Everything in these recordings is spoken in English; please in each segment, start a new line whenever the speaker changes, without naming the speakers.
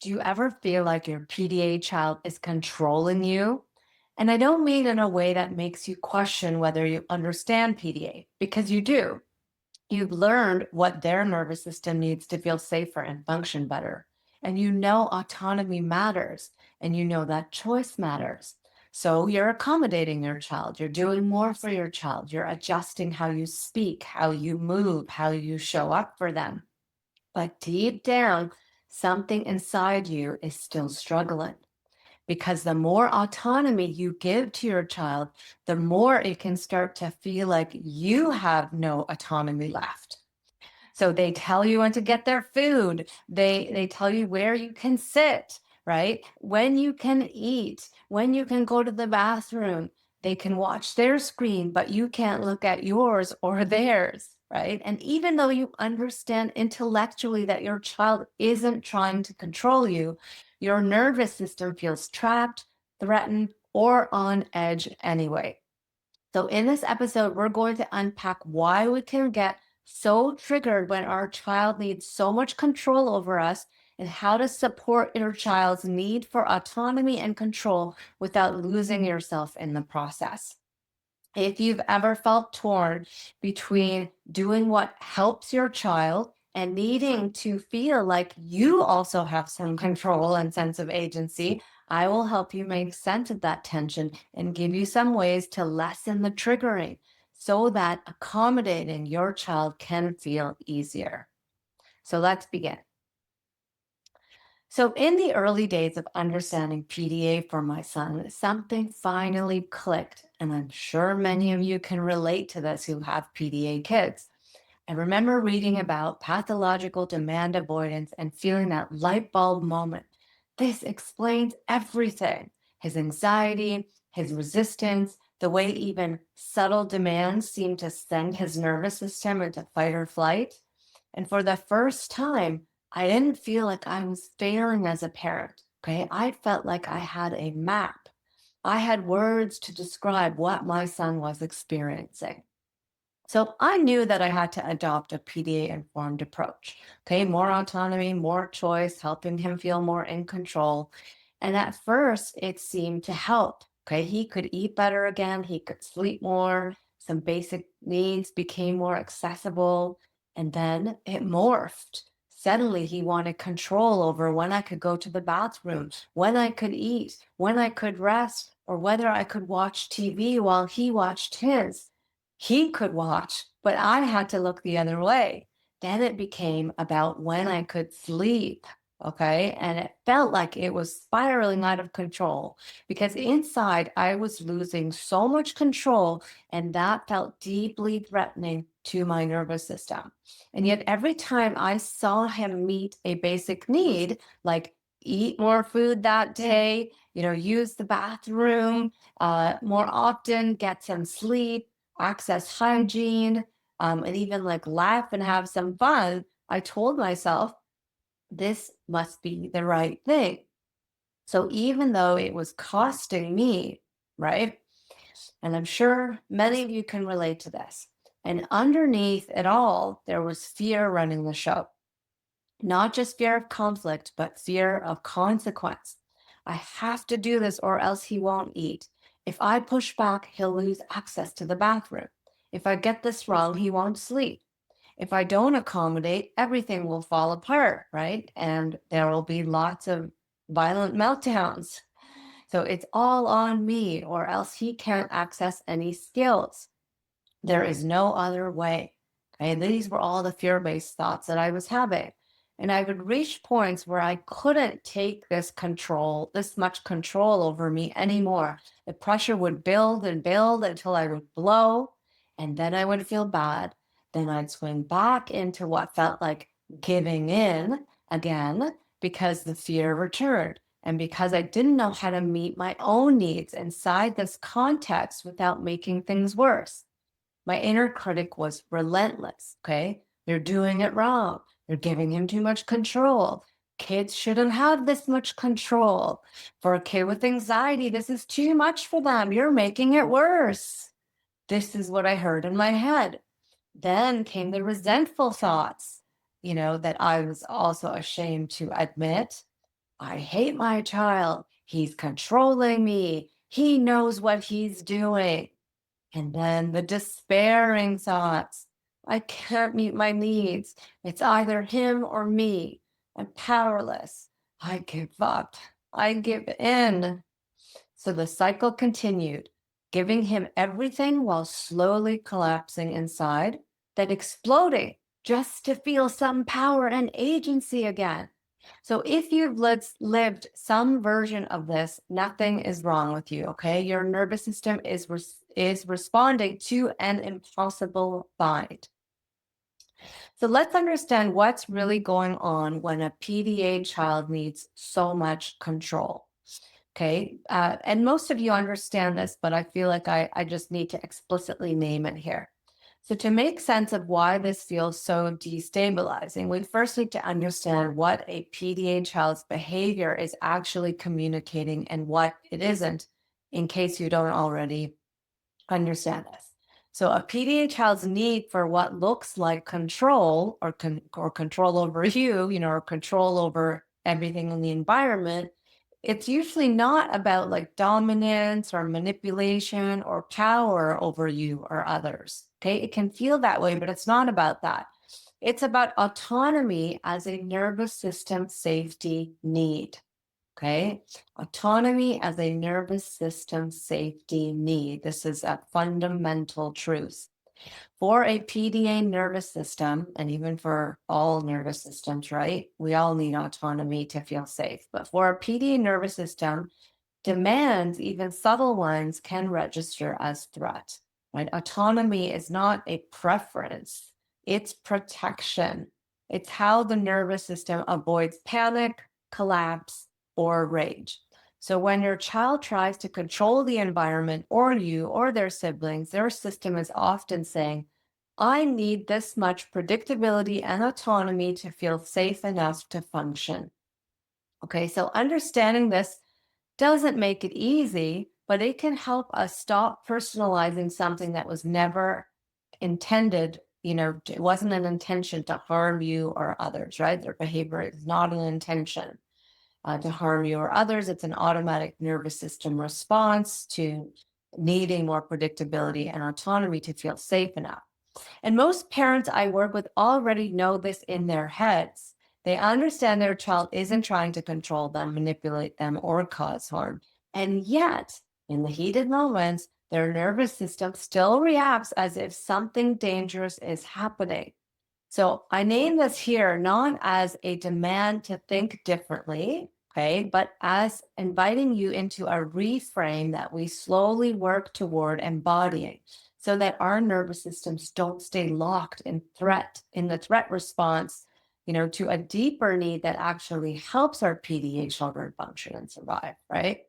Do you ever feel like your PDA child is controlling you? And I don't mean in a way that makes you question whether you understand PDA, because you do. You've learned what their nervous system needs to feel safer and function better. And you know autonomy matters, and you know that choice matters. So you're accommodating your child. You're doing more for your child. You're adjusting how you speak, how you move, how you show up for them. But deep down, something inside you is still struggling because the more autonomy you give to your child, the more it can start to feel like you have no autonomy left. So they tell you when to get their food. They tell you where you can sit, right? When you can eat, when you can go to the bathroom. They can watch their screen, but you can't look at yours or theirs, right? And even though you understand intellectually that your child isn't trying to control you, your nervous system feels trapped, threatened, or on edge anyway. So, in this episode, we're going to unpack why we can get so triggered when our child needs so much control over us and how to support your child's need for autonomy and control without losing yourself in the process. If you've ever felt torn between doing what helps your child and needing to feel like you also have some control and sense of agency, I will help you make sense of that tension and give you some ways to lessen the triggering so that accommodating your child can feel easier. So let's begin. So, in the early days of understanding PDA for my son, something finally clicked. And I'm sure many of you can relate to this who have PDA kids. I remember reading about pathological demand avoidance and feeling that light bulb moment. This explains everything: his anxiety, his resistance, the way even subtle demands seem to send his nervous system into fight or flight. And for the first time, I didn't feel like I was failing as a parent. Okay. I felt like I had a map. I had words to describe what my son was experiencing. So I knew that I had to adopt a PDA informed approach. Okay. More autonomy, more choice, helping him feel more in control. And at first, it seemed to help. Okay. He could eat better again, he could sleep more, some basic needs became more accessible. And then it morphed. Suddenly, he wanted control over when I could go to the bathroom, when I could eat, when I could rest, or whether I could watch TV while he watched his. He could watch, but I had to look the other way. Then it became about when I could sleep. Okay. And it felt like it was spiraling out of control because inside I was losing so much control, and that felt deeply threatening to my nervous system. And yet, every time I saw him meet a basic need, like eat more food that day, use the bathroom more often, get some sleep, access hygiene, and even like laugh and have some fun, I told myself this must be the right thing. So even though it was costing me, right? And I'm sure many of you can relate to this. And underneath it all, there was fear running the show. Not just fear of conflict, but fear of consequence. I have to do this or else he won't eat. If I push back, he'll lose access to the bathroom. If I get this wrong, he won't sleep. If I don't accommodate, everything will fall apart, right? And there will be lots of violent meltdowns. So it's all on me, or else he can't access any skills. There is no other way. Okay. These were all the fear based thoughts that I was having. And I would reach points where I couldn't take this much control over me anymore. The pressure would build and build until I would blow, and then I would feel bad. Then I'd swing back into what felt like giving in again because the fear returned. And because I didn't know how to meet my own needs inside this context without making things worse. My inner critic was relentless. Okay. You're doing it wrong. You're giving him too much control. Kids shouldn't have this much control. For a kid with anxiety, this is too much for them. You're making it worse. This is what I heard in my head. Then came the resentful thoughts, that I was also ashamed to admit. I hate my child. He's controlling me. He knows what he's doing. And then the despairing thoughts. I can't meet my needs. It's either him or me. I'm powerless. I give up. I give in. So the cycle continued, giving him everything while slowly collapsing inside, then exploding just to feel some power and agency again. So if you've lived some version of this, nothing is wrong with you, okay? Your nervous system is responding to an impossible bind. So let's understand what's really going on when a PDA child needs so much control. Okay. And most of you understand this, but I feel like I just need to explicitly name it here. So, to make sense of why this feels so destabilizing, we first need to understand what a PDA child's behavior is actually communicating and what it isn't, in case you don't already understand this. So a PDA child's need for what looks like control or control over you, or control over everything in the environment, it's usually not about like dominance or manipulation or power over you or others. Okay. It can feel that way, but it's not about that. It's about autonomy as a nervous system safety need. Okay. Autonomy as a nervous system safety need. This is a fundamental truth. For a PDA nervous system, and even for all nervous systems, right? We all need autonomy to feel safe. But for a PDA nervous system, demands, even subtle ones, can register as threat, right? Autonomy is not a preference, it's protection. It's how the nervous system avoids panic, collapse, or rage. So when your child tries to control the environment or you or their siblings, their system is often saying, I need this much predictability and autonomy to feel safe enough to function. Okay, so understanding this doesn't make it easy, but it can help us stop personalizing something that was never intended. It wasn't an intention to harm you or others, right? Their behavior is not an intention to harm you or others. It's an automatic nervous system response to needing more predictability and autonomy to feel safe enough. And most parents I work with already know this in their heads. They understand their child isn't trying to control them, manipulate them, or cause harm. And yet, in the heated moments, their nervous system still reacts as if something dangerous is happening. So I name this here not as a demand to think differently, okay, but as inviting you into a reframe that we slowly work toward embodying so that our nervous systems don't stay locked in the threat response, to a deeper need that actually helps our PDA children function and survive, right?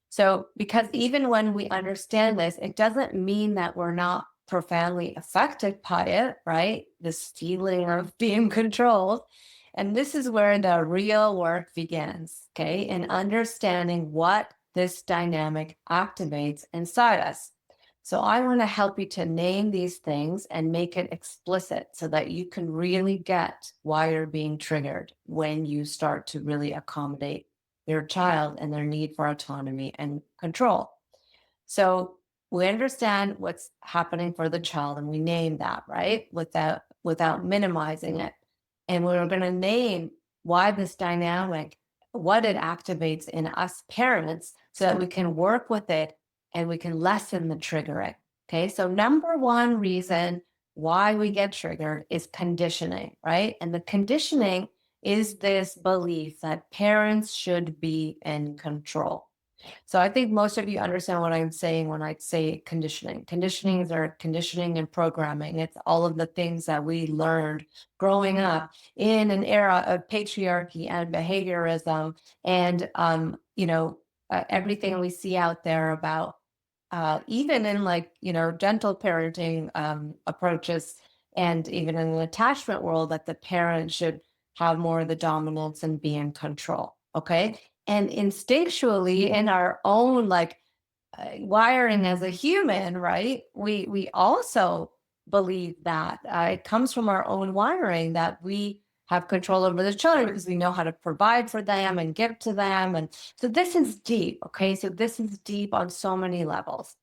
So, because even when we understand this, it doesn't mean that we're not profoundly affected by it, right? This feeling of being controlled. And this is where the real work begins, okay? In understanding what this dynamic activates inside us. So, I want to help you to name these things and make it explicit so that you can really get why you're being triggered when you start to really accommodate your child and their need for autonomy and control. So we understand what's happening for the child and we name that, right? Without minimizing it. And we're going to name why this dynamic, what it activates in us parents so that we can work with it and we can lessen the triggering. Okay. So number one reason why we get triggered is conditioning, right? And the conditioning is this belief that parents should be in control. So I think most of you understand what I'm saying when I say conditioning. Conditioning is our conditioning and programming. It's all of the things that we learned growing up in an era of patriarchy and behaviorism and everything we see out there about even in like, gentle parenting approaches and even in the attachment world that the parent should have more of the dominance and be in control. Okay. And instinctually in our own like wiring as a human, right? We also believe that it comes from our own wiring that we have control over the children because we know how to provide for them and give to them. And so this is deep. Okay. So this is deep on so many levels.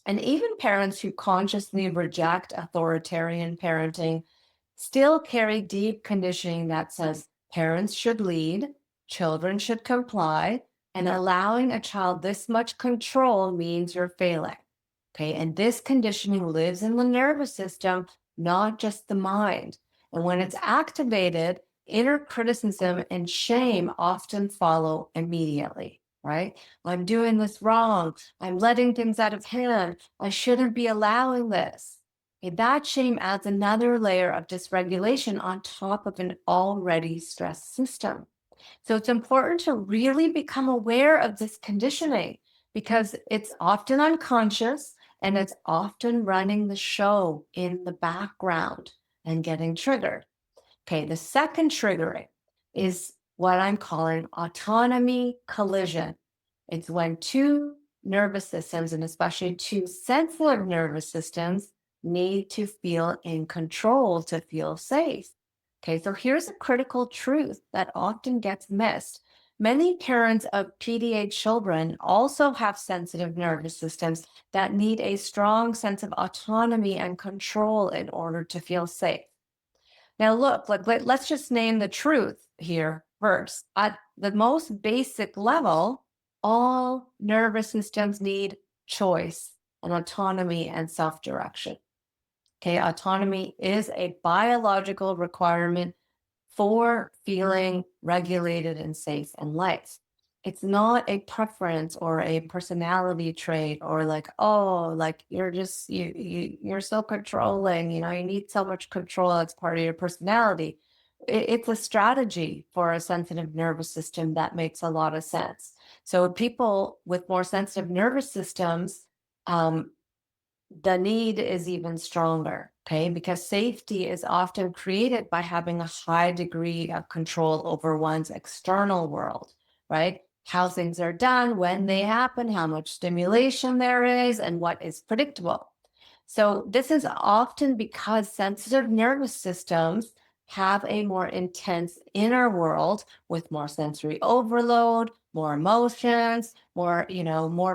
And even parents who consciously reject authoritarian parenting still carry deep conditioning that says parents should lead, children should comply, and allowing a child this much control means you're failing. Okay. And this conditioning lives in the nervous system, not just the mind. And when it's activated, inner criticism and shame often follow immediately, right? I'm doing this wrong. I'm letting things out of hand. I shouldn't be allowing this. Okay, that shame adds another layer of dysregulation on top of an already stressed system. So it's important to really become aware of this conditioning because it's often unconscious and it's often running the show in the background and getting triggered. Okay, the second triggering is what I'm calling autonomy collision. It's when two nervous systems, and especially two sensitive nervous systems, need to feel in control to feel safe. Okay, so here's a critical truth that often gets missed. Many parents of PDA children also have sensitive nervous systems that need a strong sense of autonomy and control in order to feel safe. Now, look, let's just name the truth here first. At the most basic level, all nervous systems need choice and autonomy and self direction. Okay, autonomy is a biological requirement for feeling regulated and safe in life. It's not a preference or a personality trait or like, oh, like you're just you're so controlling, you need so much control as part of your personality. It's a strategy for a sensitive nervous system that makes a lot of sense. So people with more sensitive nervous systems, um, the need is even stronger, okay? Because safety is often created by having a high degree of control over one's external world, right? How things are done, when they happen, how much stimulation there is, and what is predictable. So, this is often because sensitive nervous systems have a more intense inner world with more sensory overload, more emotions, more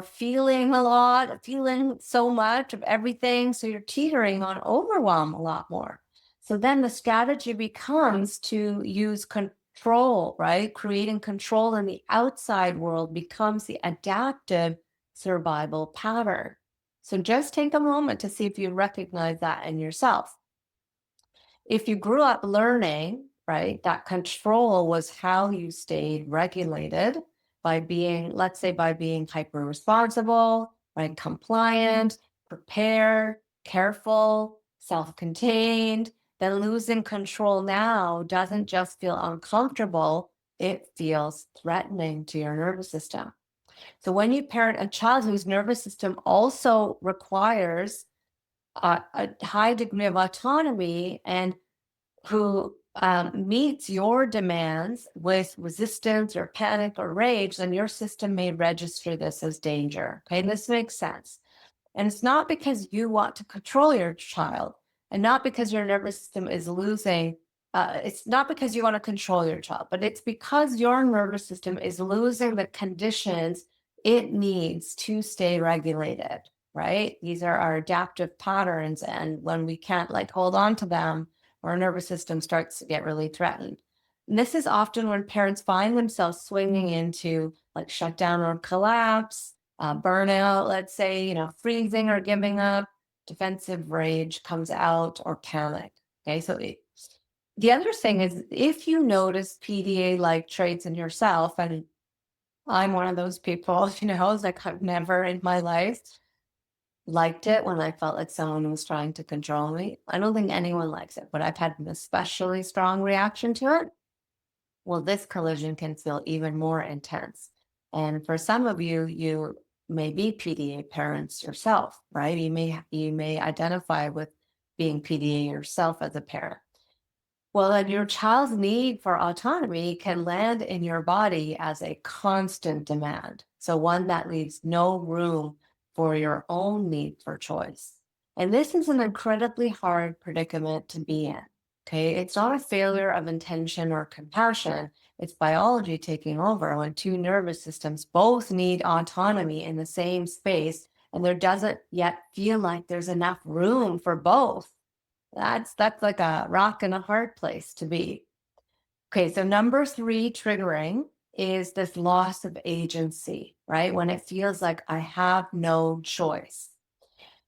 feeling a lot, feeling so much of everything. So you're teetering on overwhelm a lot more. So then the strategy becomes to use control, right? Creating control in the outside world becomes the adaptive survival pattern. So just take a moment to see if you recognize that in yourself. If you grew up learning, right, that control was how you stayed regulated by being, let's say, by being hyper responsible, right, compliant, prepared, careful, self contained, then losing control now doesn't just feel uncomfortable, it feels threatening to your nervous system. So when you parent a child whose nervous system also requires a high degree of autonomy and who meets your demands with resistance or panic or rage, then your system may register this as danger. Okay, this makes sense. And it's not because you want to control your child and not because your nervous system is losing. It's not because you want to control your child, but it's because your nervous system is losing the conditions it needs to stay regulated, right? These are our adaptive patterns. And when we can't like hold on to them, our nervous system starts to get really threatened. And this is often when parents find themselves swinging into like shutdown or collapse, burnout, let's say, freezing or giving up, defensive rage comes out, or panic. Okay, so the other thing is if you notice PDA like traits in yourself, and I'm one of those people, it's like I've never in my life liked it when I felt like someone was trying to control me. I don't think anyone likes it, but I've had an especially strong reaction to it. Well, this collision can feel even more intense. And for some of you, you may be PDA parents yourself, right? You may identify with being PDA yourself as a parent. Well, then your child's need for autonomy can land in your body as a constant demand. So one that leaves no room for your own need for choice. And this is an incredibly hard predicament to be in. Okay. It's not a failure of intention or compassion. It's biology taking over when two nervous systems both need autonomy in the same space, and there doesn't yet feel like there's enough room for both. That's like a rock and a hard place to be. Okay, so number three triggering is this loss of agency, right? When it feels like I have no choice.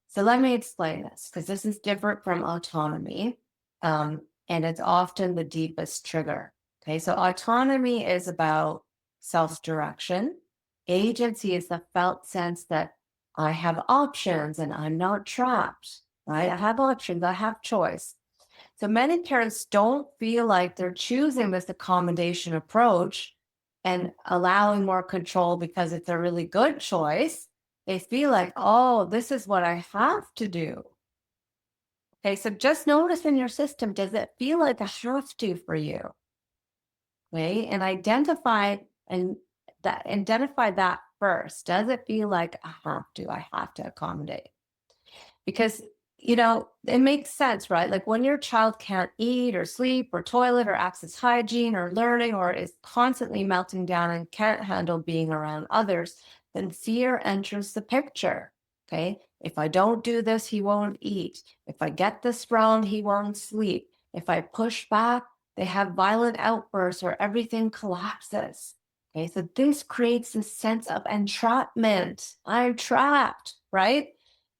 So let me explain this because this is different from autonomy. And it's often the deepest trigger. Okay, so autonomy is about self direction. Agency is the felt sense that I have options and I'm not trapped, right? I have options, I have choice. So many parents don't feel like they're choosing this accommodation approach and allowing more control because it's a really good choice. They feel like, oh, this is what I have to do. Okay, so just notice in your system, does it feel like a have to for you? Okay, and and identify that first. Does it feel like I have to? I have to accommodate? Because it makes sense, right? Like when your child can't eat or sleep or toilet or access hygiene or learning or is constantly melting down and can't handle being around others, then fear enters the picture. Okay, if I don't do this, he won't eat. If I get this wrong, he won't sleep. If I push back, they have violent outbursts or everything collapses. Okay, so this creates a sense of entrapment. I'm trapped, right?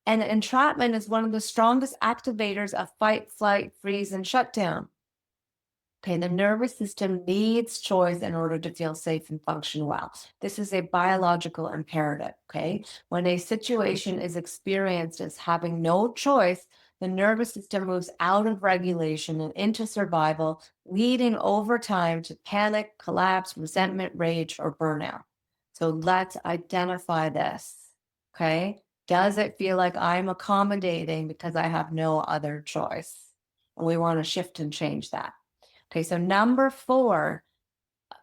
And entrapment is one of the strongest activators of fight, flight, freeze, and shutdown. Okay, the nervous system needs choice in order to feel safe and function well. This is a biological imperative. Okay, when a situation is experienced as having no choice, the nervous system moves out of regulation and into survival, leading over time to panic, collapse, resentment, rage, or burnout. So let's identify this. Okay, does it feel like I'm accommodating because I have no other choice? And we want to shift and change that. Okay, so number four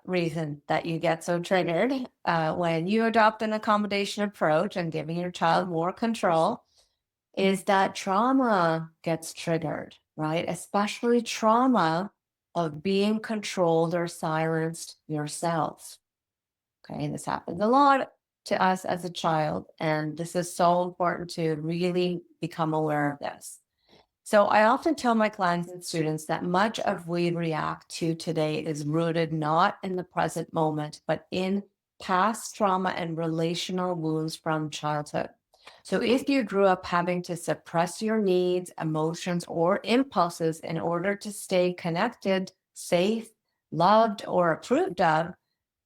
reason that you get so triggered when you adopt an accommodation approach and giving your child more control is that trauma gets triggered, right? Especially trauma of being controlled or silenced yourself. Okay, this happens a lot to us as a child, and this is so important to really become aware of this. So I often tell my clients and students that much of we react to today is rooted not in the present moment, but in past trauma and relational wounds from childhood. So if you grew up having to suppress your needs, emotions, or impulses in order to stay connected, safe, loved, or approved of,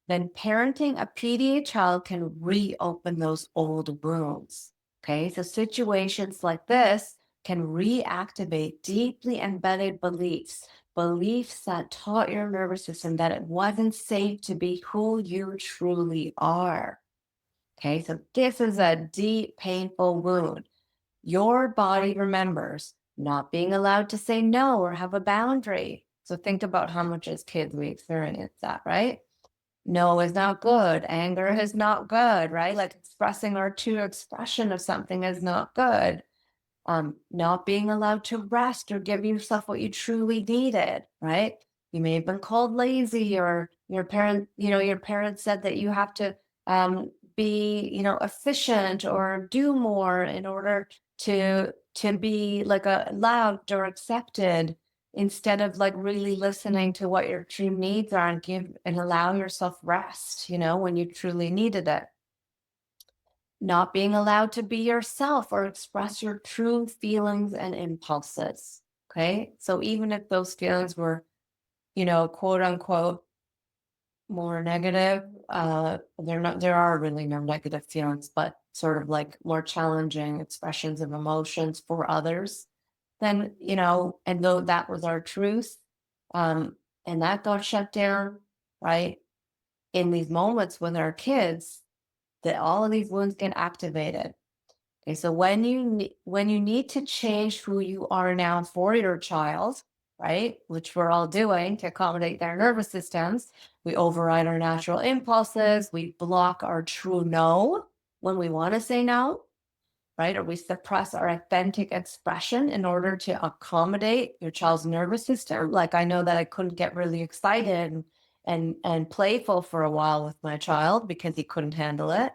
then parenting a PDA child can reopen those old wounds. Okay, so situations like this can reactivate deeply embedded beliefs, beliefs that taught your nervous system that it wasn't safe to be who you truly are. Okay, so this is a deep, painful wound. Your body remembers not being allowed to say no or have a boundary. So think about how much as kids we experience that, right? No is not good. Anger is not good, right? Like expressing our true expression of something is not good. Not being allowed to rest or give yourself what you truly needed, right? You may have been called lazy, or your parents said that you have to be, efficient or do more in order to be like a loved or accepted, instead of like really listening to what your true needs are and give and allow yourself rest, when you truly needed it. Not being allowed to be yourself or express your true feelings and impulses. Okay. So even if those feelings were, quote unquote, more negative, there are really no negative feelings, but sort of like more challenging expressions of emotions for others, then, and though that was our truth, um, and that got shut down, right? In these moments with our kids, that all of these wounds get activated. Okay, so when you need to change who you are now for your child, right, which we're all doing to accommodate their nervous systems, we override our natural impulses, we block our true no when we want to say no, right? Or we suppress our authentic expression in order to accommodate your child's nervous system. Like I know that I couldn't get really excited and playful for a while with my child because he couldn't handle it.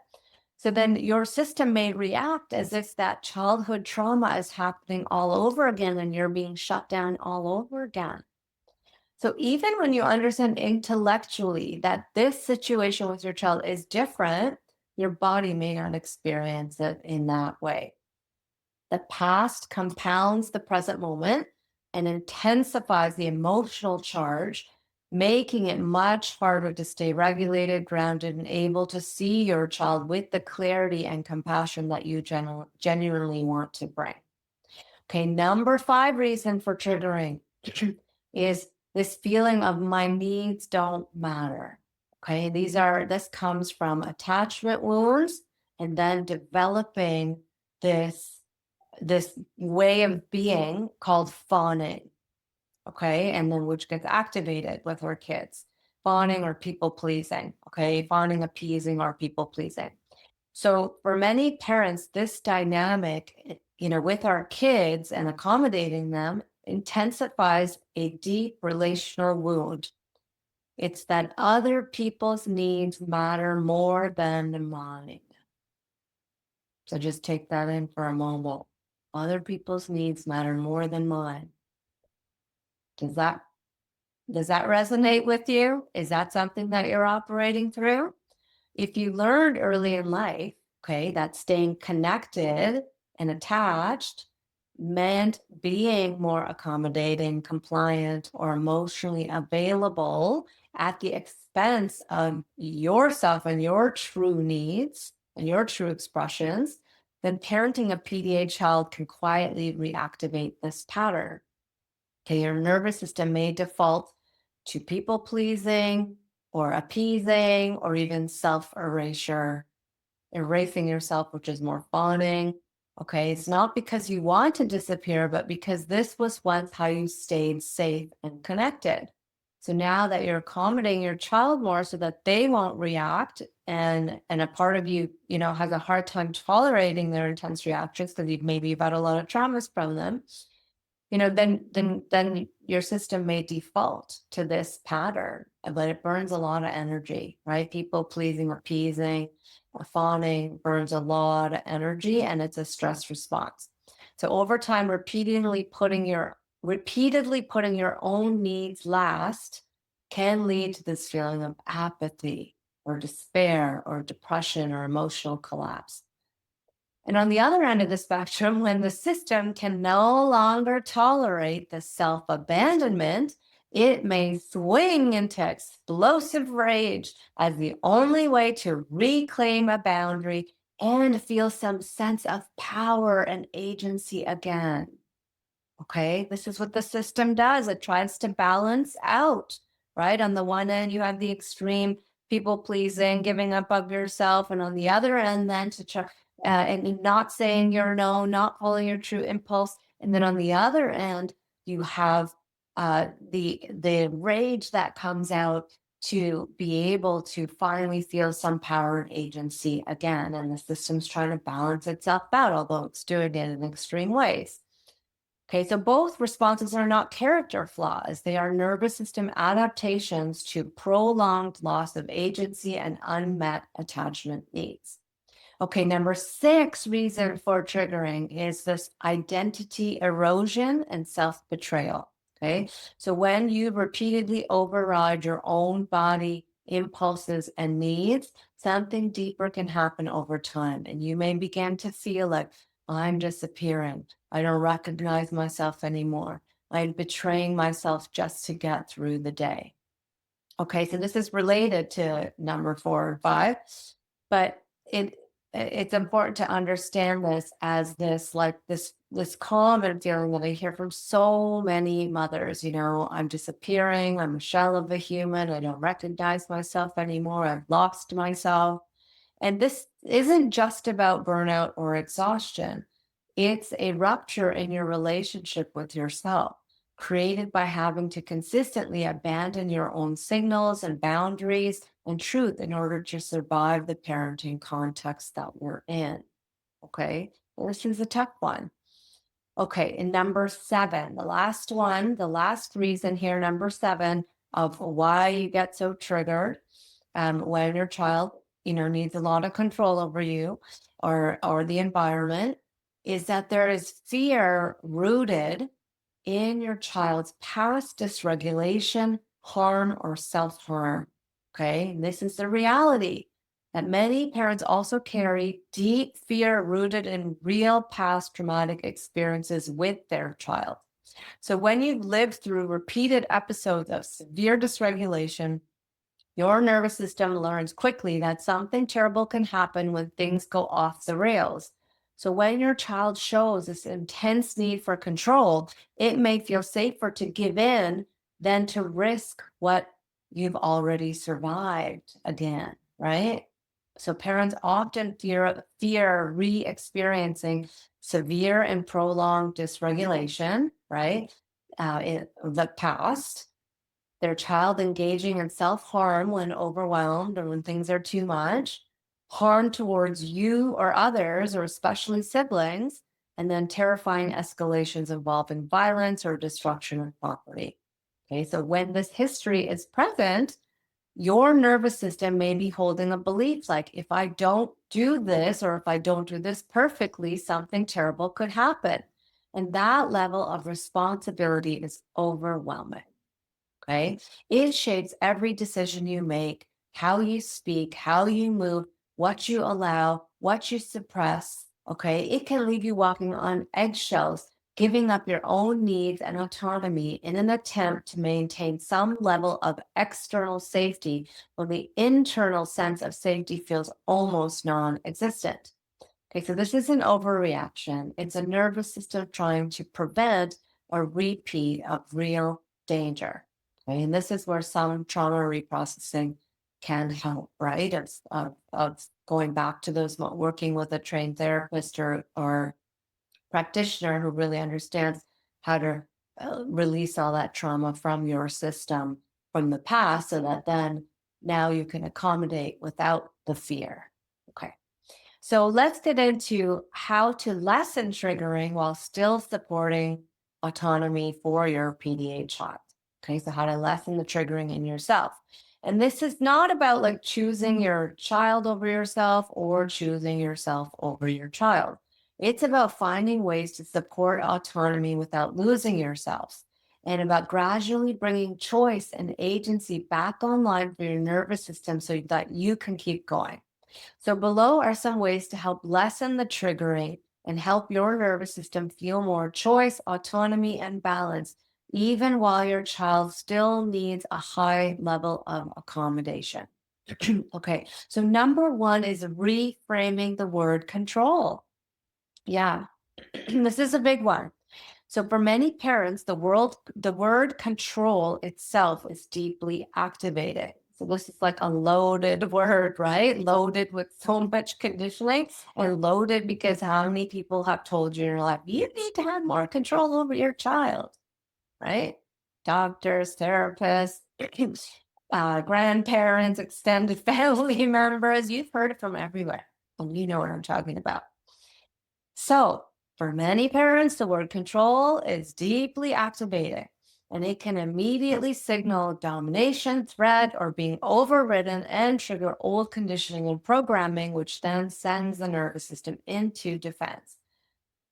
So then your system may react as if that childhood trauma is happening all over again and you're being shut down all over again. So even when you understand intellectually that this situation with your child is different, your body may not experience it in that way. The past compounds the present moment and intensifies the emotional charge, making it much harder to stay regulated, grounded, and able to see your child with the clarity and compassion that you genuinely want to bring. Okay, number 5 reason for triggering is this feeling of my needs don't matter. Okay, this comes from attachment wounds and then developing this this way of being called fawning. Okay, and then which gets activated with our kids. Fawning or people pleasing. Okay, fawning, appeasing, or people pleasing. So for many parents, this dynamic, with our kids and accommodating them intensifies a deep relational wound. It's that other people's needs matter more than mine. So just take that in for a moment. Other people's needs matter more than mine. Does that does that resonate with you? Is that something that you're operating through? If you learned early in life, okay, that staying connected and attached meant being more accommodating, compliant, or emotionally available at the expense of yourself and your true needs and your true expressions, then parenting a PDA child can quietly reactivate this pattern. Okay, your nervous system may default to people pleasing or appeasing or even self erasure, erasing yourself, which is more fawning. Okay, it's not because you want to disappear, but because this was once how you stayed safe and connected. So now that you're accommodating your child more so that they won't react and a part of you, has a hard time tolerating their intense reactions because you've had a lot of traumas from them, then your system may default to this pattern, but it burns a lot of energy, right? People pleasing, appeasing, fawning burns a lot of energy, and it's a stress response. So over time, repeatedly putting your own needs last can lead to this feeling of apathy or despair or depression or emotional collapse. And on the other end of the spectrum, when the system can no longer tolerate the self abandonment, it may swing into explosive rage as the only way to reclaim a boundary and feel some sense of power and agency again. Okay, this is what the system does. It tries to balance out, right? On the one end, you have the extreme people pleasing, giving up of yourself, and on the other end, then to try and not saying your no, not following your true impulse, and then on the other end, you have the rage that comes out to be able to finally feel some power and agency again, and the system's trying to balance itself out, although it's doing it in extreme ways. Okay, so both responses are not character flaws. They are nervous system adaptations to prolonged loss of agency and unmet attachment needs. Okay, number 6 reason for triggering is this identity erosion and self betrayal. Okay, so when you repeatedly override your own body impulses and needs, something deeper can happen over time. And you may begin to feel like, I'm disappearing. I don't recognize myself anymore. I'm betraying myself just to get through the day. Okay, so this is related to number 4 and 5, but it's important to understand this as this common feeling that I hear from so many mothers. I'm disappearing. I'm a shell of a human. I don't recognize myself anymore. I've lost myself. And this isn't just about burnout or exhaustion. It's a rupture in your relationship with yourself, created by having to consistently abandon your own signals and boundaries and truth in order to survive the parenting context that we're in. Okay. This is a tough one. Okay, and number seven, the last one, the last reason here, number seven, of why you get so triggered when your child, needs a lot of control over you or the environment, is that there is fear rooted in your child's past dysregulation, harm, or self-harm. Okay, and this is the reality that many parents also carry deep fear rooted in real past traumatic experiences with their child. So when you live through repeated episodes of severe dysregulation, your nervous system learns quickly that something terrible can happen when things go off the rails. So, when your child shows this intense need for control, it may feel safer to give in than to risk what you've already survived again, right? So, parents often fear re experiencing severe and prolonged dysregulation, right? In the past, their child engaging in self harm when overwhelmed or when things are too much, harm towards you or others, or especially siblings, and then terrifying escalations involving violence or destruction of property. Okay, so when this history is present, your nervous system may be holding a belief like, if I don't do this or if I don't do this perfectly, something terrible could happen. And that level of responsibility is overwhelming. Okay. It shapes every decision you make, how you speak, how you move, what you allow, what you suppress. Okay. It can leave you walking on eggshells, giving up your own needs and autonomy in an attempt to maintain some level of external safety when the internal sense of safety feels almost non existent. Okay, so this is an overreaction. It's a nervous system trying to prevent a repeat of real danger. Okay, and this is where some trauma reprocessing can help, right? Of going back to those working with a trained therapist or practitioner who really understands how to release all that trauma from your system from the past so that then now you can accommodate without the fear. Okay. So let's get into how to lessen triggering while still supporting autonomy for your PDA child. Okay, so how to lessen the triggering in yourself. And this is not about like choosing your child over yourself or choosing yourself over your child. It's about finding ways to support autonomy without losing yourselves and about gradually bringing choice and agency back online for your nervous system so that you can keep going. So, below are some ways to help lessen the triggering and help your nervous system feel more choice, autonomy, and balance, even while your child still needs a high level of accommodation. Okay, so number one is reframing the word control. Yeah, this is a big one. So for many parents, the word control itself is deeply activated. So this is like a loaded word, right? Loaded with so much conditioning and loaded because how many people have told you in your life, you need to have more control over your child, right? Doctors, therapists, grandparents, extended family members. You've heard it from everywhere. And you know what I'm talking about. So, for many parents, the word control is deeply activating and it can immediately signal domination, threat, or being overridden and trigger old conditioning and programming, which then sends the nervous system into defense.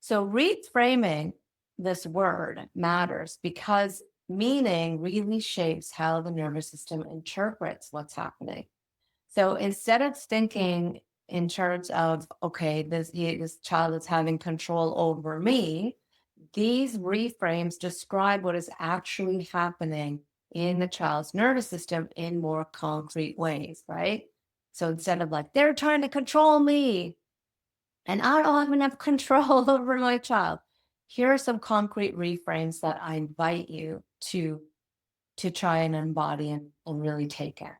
So, reframing this word matters because meaning really shapes how the nervous system interprets what's happening. So instead of thinking in terms of, okay, this child is having control over me, these reframes describe what is actually happening in the child's nervous system in more concrete ways, right? So instead of like, they're trying to control me and I don't have enough control over my child, here are some concrete reframes that I invite you to try and embody and really take in.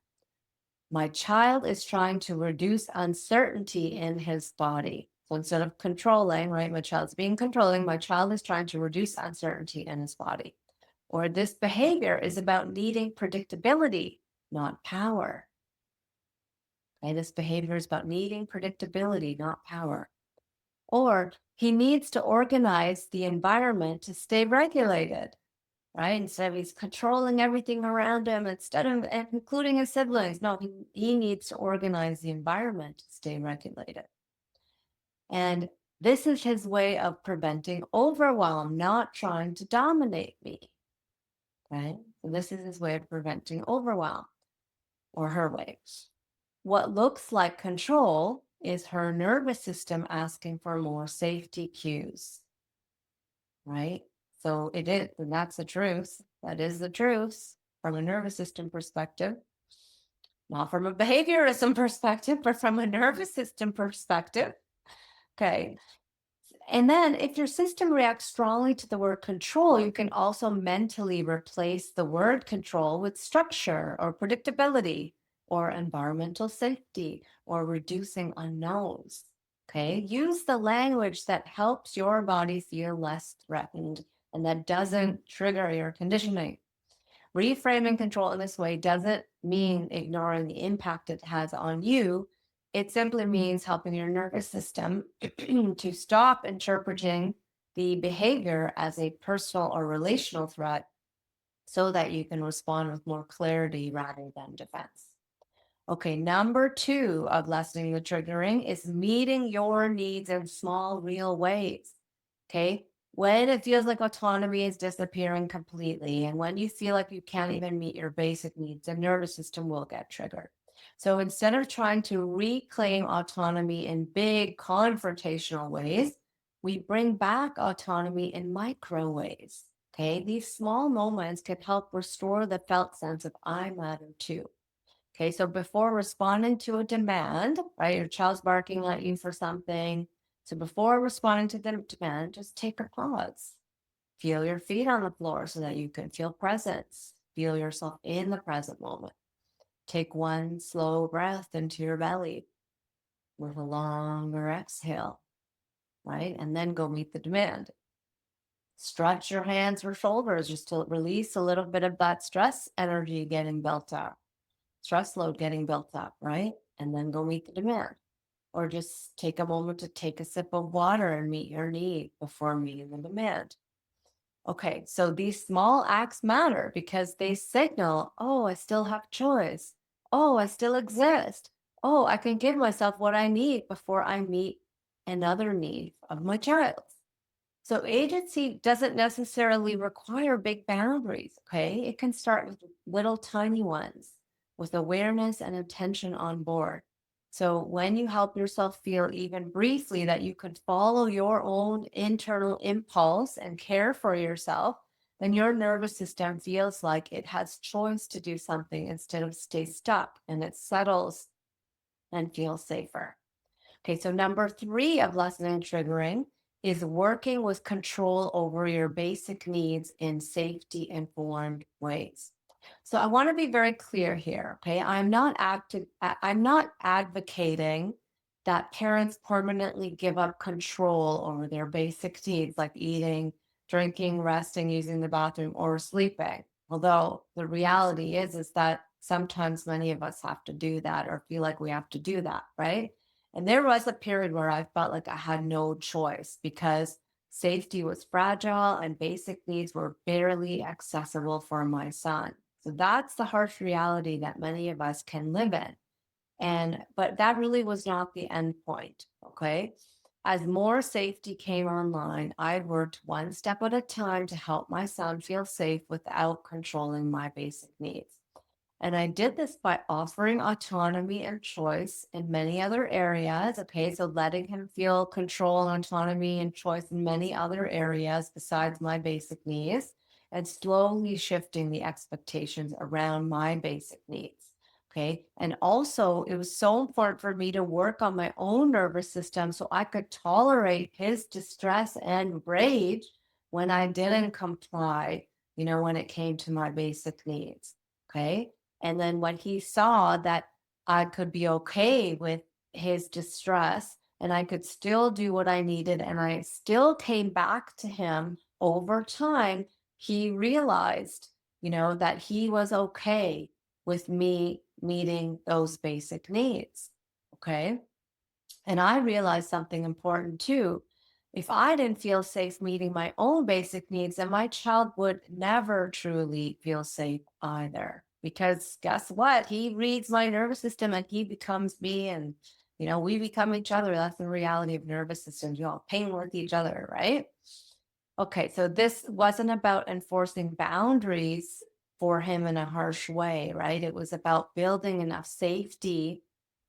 My child is trying to reduce uncertainty in his body. So instead of controlling, right, my child's being controlling, my child is trying to reduce uncertainty in his body. Or this behavior is about needing predictability, not power. Okay, this behavior is about needing predictability, not power. Or He needs to organize the environment to stay regulated, right? Instead of he's controlling everything around him, instead of, and including his siblings. No, he needs to organize the environment to stay regulated. And this is his way of preventing overwhelm, not trying to dominate me, right? So this is his way of preventing overwhelm, or her way. What looks like control is her nervous system asking for more safety cues, right? So it is, and that's the truth. That is the truth from a nervous system perspective, not from a behaviorism perspective, but from a nervous system perspective. Okay. And then if your system reacts strongly to the word control, you can also mentally replace the word control with structure or predictability or environmental safety or reducing unknowns. Okay. Use the language that helps your body feel less threatened and that doesn't trigger your conditioning. Reframing control in this way doesn't mean ignoring the impact it has on you. It simply means helping your nervous system to stop interpreting the behavior as a personal or relational threat so that you can respond with more clarity rather than defense. Okay, number two of lessening the triggering is meeting your needs in small, real ways. Okay, when it feels like autonomy is disappearing completely, and when you feel like you can't even meet your basic needs, the nervous system will get triggered. So instead of trying to reclaim autonomy in big confrontational ways, we bring back autonomy in micro ways. Okay, these small moments can help restore the felt sense of I matter too. Okay, so before responding to a demand, right, your child's barking at you for something. So before responding to the demand, just take a pause. Feel your feet on the floor so that you can feel presence. Feel yourself in the present moment. Take one slow breath into your belly with a longer exhale, right? And then go meet the demand. Stretch your hands or shoulders just to release a little bit of that stress energy getting built up, stress load getting built up, right? And then go meet the demand. Or just take a moment to take a sip of water and meet your need before meeting the demand. Okay, so these small acts matter because they signal, oh, I still have choice. Oh, I still exist. Oh, I can give myself what I need before I meet another need of my child. So agency doesn't necessarily require big boundaries, okay? It can start with little tiny ones with awareness and attention on board. So when you help yourself feel even briefly that you can follow your own internal impulse and care for yourself, then your nervous system feels like it has choice to do something instead of stay stuck, and it settles and feels safer. Okay, so number three of lessening triggering is working with control over your basic needs in safety informed ways. So I want to be very clear here. Okay, I'm not advocating that parents permanently give up control over their basic needs like eating, drinking, resting, using the bathroom, or sleeping. Although the reality is that sometimes many of us have to do that or feel like we have to do that, right? And there was a period where I felt like I had no choice because safety was fragile and basic needs were barely accessible for my son. So that's the harsh reality that many of us can live in. But that really was not the end point. Okay. As more safety came online, I worked one step at a time to help my son feel safe without controlling my basic needs. And I did this by offering autonomy and choice in many other areas. Okay, so letting him feel control, autonomy, and choice in many other areas besides my basic needs, and slowly shifting the expectations around my basic needs. Okay, and also it was so important for me to work on my own nervous system so I could tolerate his distress and rage when I didn't comply, when it came to my basic needs. Okay. And then when he saw that I could be okay with his distress and I could still do what I needed and I still came back to him over time, he realized, that he was okay with me meeting those basic needs. Okay. And I realized something important too, If I didn't feel safe meeting my own basic needs, then my child would never truly feel safe either. Because guess what? He reads my nervous system and he becomes me, and we become each other. That's the reality of nervous systems. You all pain with each other, right? Okay, so this wasn't about enforcing boundaries for him in a harsh way, right? It was about building enough safety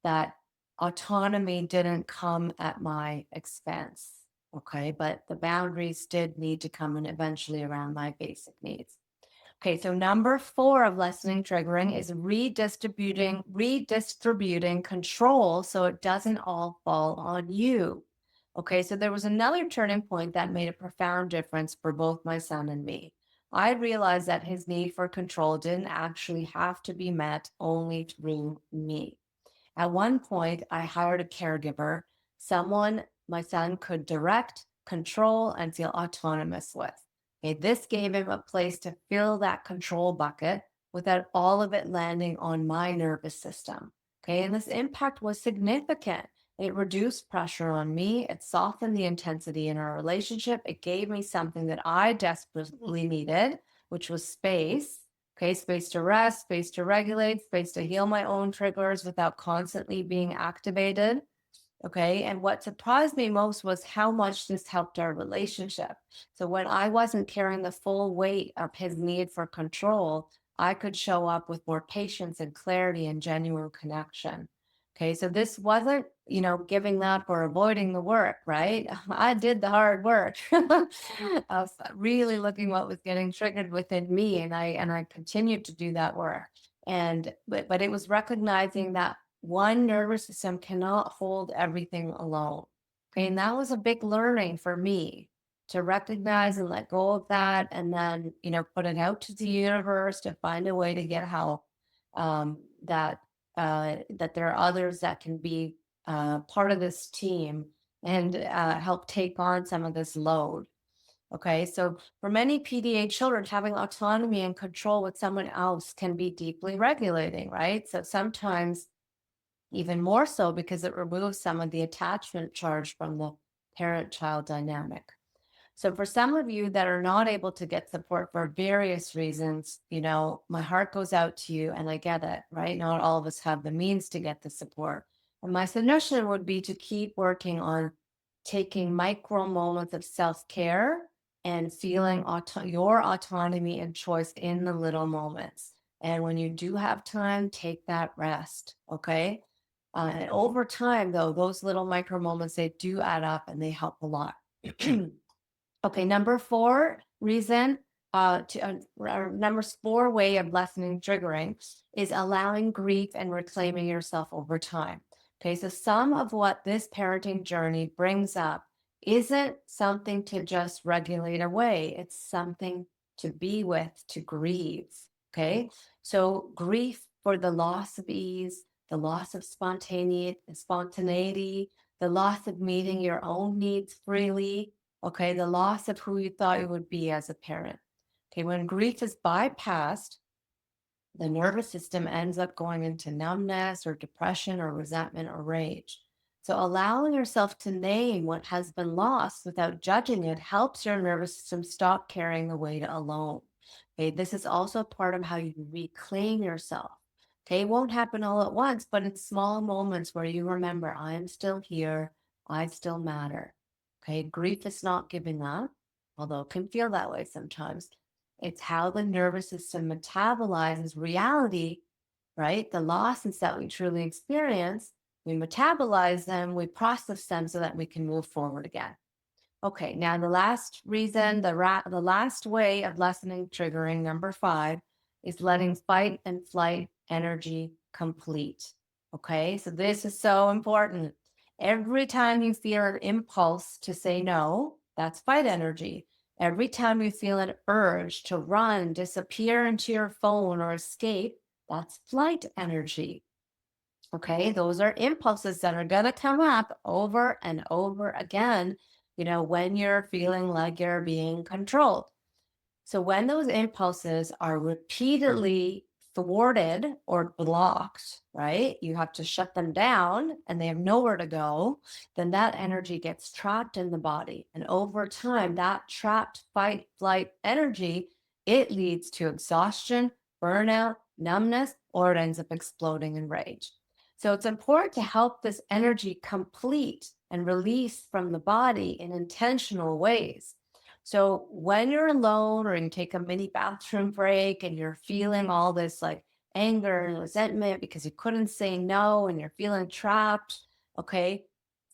that autonomy didn't come at my expense. Okay, but the boundaries did need to come in eventually around my basic needs. Okay, so number four of lessening triggering is redistributing control so it doesn't all fall on you. Okay, so there was another turning point that made a profound difference for both my son and me. I realized that his need for control didn't actually have to be met only through me. At one point, I hired a caregiver, someone my son could direct, control, and feel autonomous with. Okay, this gave him a place to fill that control bucket without all of it landing on my nervous system. Okay, and this impact was significant. It reduced pressure on me, it softened the intensity in our relationship, it gave me something that I desperately needed, which was space. Okay, space to rest, space to regulate, space to heal my own triggers without constantly being activated. Okay. And what surprised me most was how much this helped our relationship. So when I wasn't carrying the full weight of his need for control, I could show up with more patience and clarity and genuine connection. Okay. So this wasn't, giving up or avoiding the work, right? I did the hard work of really looking what was getting triggered within me. And I continued to do that work. But it was recognizing that one nervous system cannot hold everything alone. Okay. And that was a big learning for me to recognize and let go of that. And then, put it out to the universe to find a way to get help. That there are others that can be part of this team and help take on some of this load. Okay. So for many PDA children, having autonomy and control with someone else can be deeply regulating, right? So sometimes even more so because it removes some of the attachment charge from the parent child dynamic. So, for some of you that are not able to get support for various reasons, my heart goes out to you and I get it, right? Not all of us have the means to get the support. And my suggestion would be to keep working on taking micro moments of self care and feeling your autonomy and choice in the little moments. And when you do have time, take that rest. Okay. And over time, though, those little micro moments, they do add up and they help a lot. Okay, number four reason number four way of lessening triggering is allowing grief and reclaiming yourself over time. Okay, so some of what this parenting journey brings up isn't something to just regulate away, it's something to be with, to grieve. Okay, so grief for the loss of ease, the loss of spontaneity, the loss of meeting your own needs freely. Okay, the loss of who you thought you would be as a parent. Okay, when grief is bypassed, the nervous system ends up going into numbness or depression or resentment or rage. So, allowing yourself to name what has been lost without judging it helps your nervous system stop carrying the weight alone. Okay, this is also part of how you reclaim yourself. Okay, it won't happen all at once, but in small moments where you remember, I am still here, I still matter. Okay, grief is not giving up, although it can feel that way sometimes. It's how the nervous system metabolizes reality, right? The losses that we truly experience, we metabolize them, we process them so that we can move forward again. Okay, now the last reason, the last way of lessening triggering, number five, is letting fight and flight energy complete. Okay, so this is so important. Every time you feel an impulse to say no, that's fight energy. Every time you feel an urge to run, disappear into your phone, or escape, that's flight energy. Okay, those are impulses that are going to come up over and over again, when you're feeling like you're being controlled. So when those impulses are repeatedly thwarted or blocked, right? You have to shut them down and they have nowhere to go, then that energy gets trapped in the body. And over time, that trapped fight flight energy, it leads to exhaustion, burnout, numbness, or it ends up exploding in rage. So it's important to help this energy complete and release from the body in intentional ways. So when you're alone or you take a mini bathroom break and you're feeling all this like anger and resentment because you couldn't say no and you're feeling trapped, okay,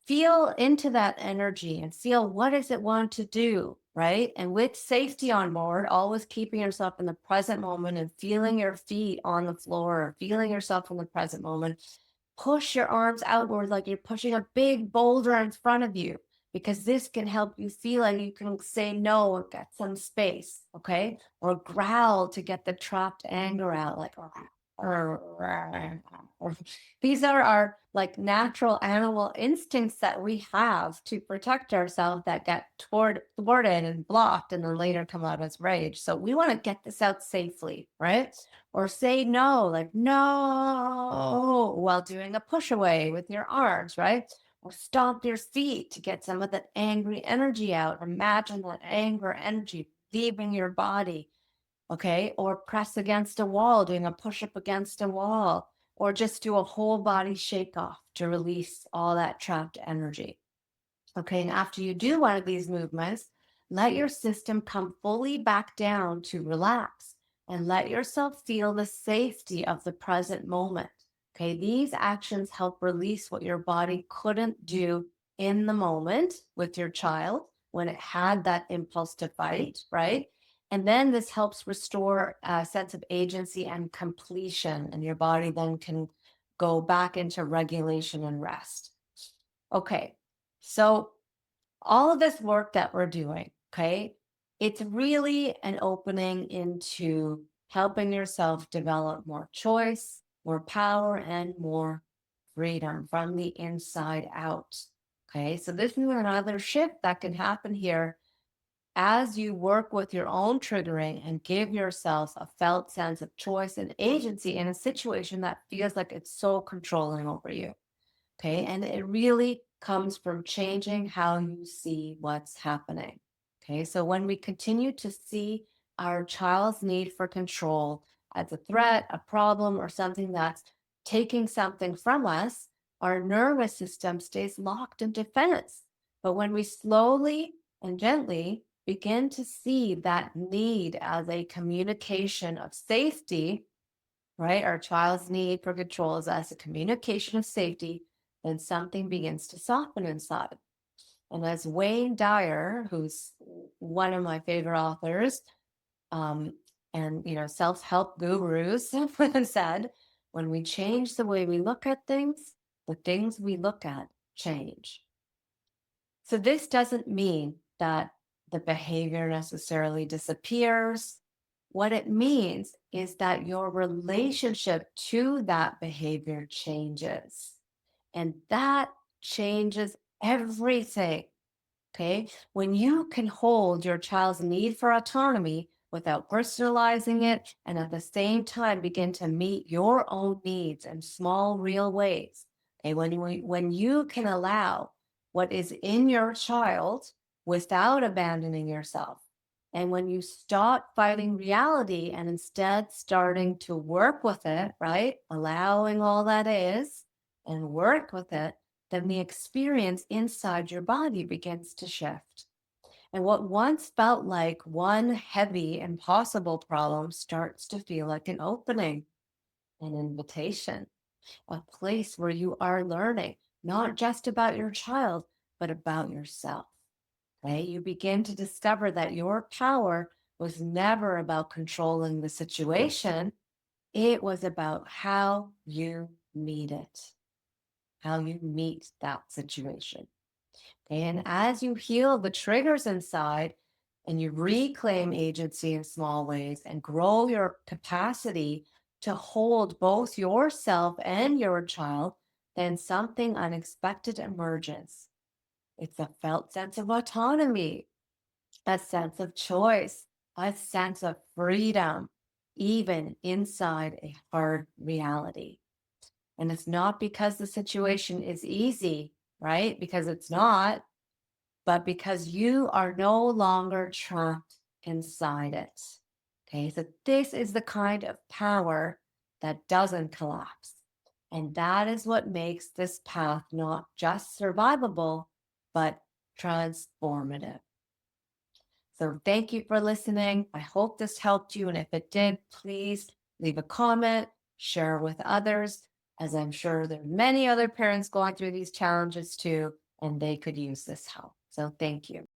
feel into that energy and feel what does it want to do, right? And with safety on board, always keeping yourself in the present moment and feeling your feet on the floor or feeling yourself in the present moment. Push your arms outward like you're pushing a big boulder in front of you, because this can help you feel like you can say no and get some space, okay? Or growl to get the trapped anger out, like, or these are our like natural animal instincts that we have to protect ourselves that get thwarted and blocked and then later come out as rage. So we want to get this out safely, right? Or say no, like no, while doing a push away with your arms, right? Or stomp your feet to get some of that angry energy out. Imagine that anger energy leaving your body, okay? Or press against a wall, doing a push up against a wall, or just do a whole body shake off to release all that trapped energy. Okay, and after you do one of these movements, let your system come fully back down to relax and let yourself feel the safety of the present moment. Okay, these actions help release what your body couldn't do in the moment with your child when it had that impulse to fight, right? And then this helps restore a sense of agency and completion, and your body then can go back into regulation and rest. Okay, so all of this work that we're doing, okay, it's really an opening into helping yourself develop more choice, more power, and more freedom from the inside out. Okay, so this is another shift that can happen here as you work with your own triggering and give yourself a felt sense of choice and agency in a situation that feels like it's so controlling over you. Okay. And it really comes from changing how you see what's happening. Okay. So when we continue to see our child's need for control as a threat, a problem, or something that's taking something from us, our nervous system stays locked in defense. But when we slowly and gently begin to see that need as a communication of safety, right? Our child's need for control is as a communication of safety, then something begins to soften inside. And as Wayne Dyer, who's one of my favorite authors, um, and self-help gurus said, when we change the way we look at things, the things we look at change. So this doesn't mean that the behavior necessarily disappears. What it means is that your relationship to that behavior changes. And that changes everything. Okay. When you can hold your child's need for autonomy without personalizing it, and at the same time begin to meet your own needs in small, real ways. Okay. When you can allow what is in your child without abandoning yourself. And when you stop fighting reality and instead starting to work with it, right? Allowing all that is and work with it, then the experience inside your body begins to shift. And what once felt like one heavy, impossible problem starts to feel like an opening, an invitation, a place where you are learning, not just about your child, but about yourself. Okay? You begin to discover that your power was never about controlling the situation, it was about how you meet it, how you meet that situation. And as you heal the triggers inside and you reclaim agency in small ways and grow your capacity to hold both yourself and your child, then something unexpected emerges. It's a felt sense of autonomy, a sense of choice, a sense of freedom. even inside a hard reality. And it's not because the situation is easy, right? Because it's not, but because you are no longer trapped inside it. Okay, so this is the kind of power that doesn't collapse. And that is what makes this path not just survivable, but transformative. So thank you for listening. I hope this helped you. And if it did, please leave a comment, share with others, as I'm sure there are many other parents going through these challenges too, and they could use this help. So thank you.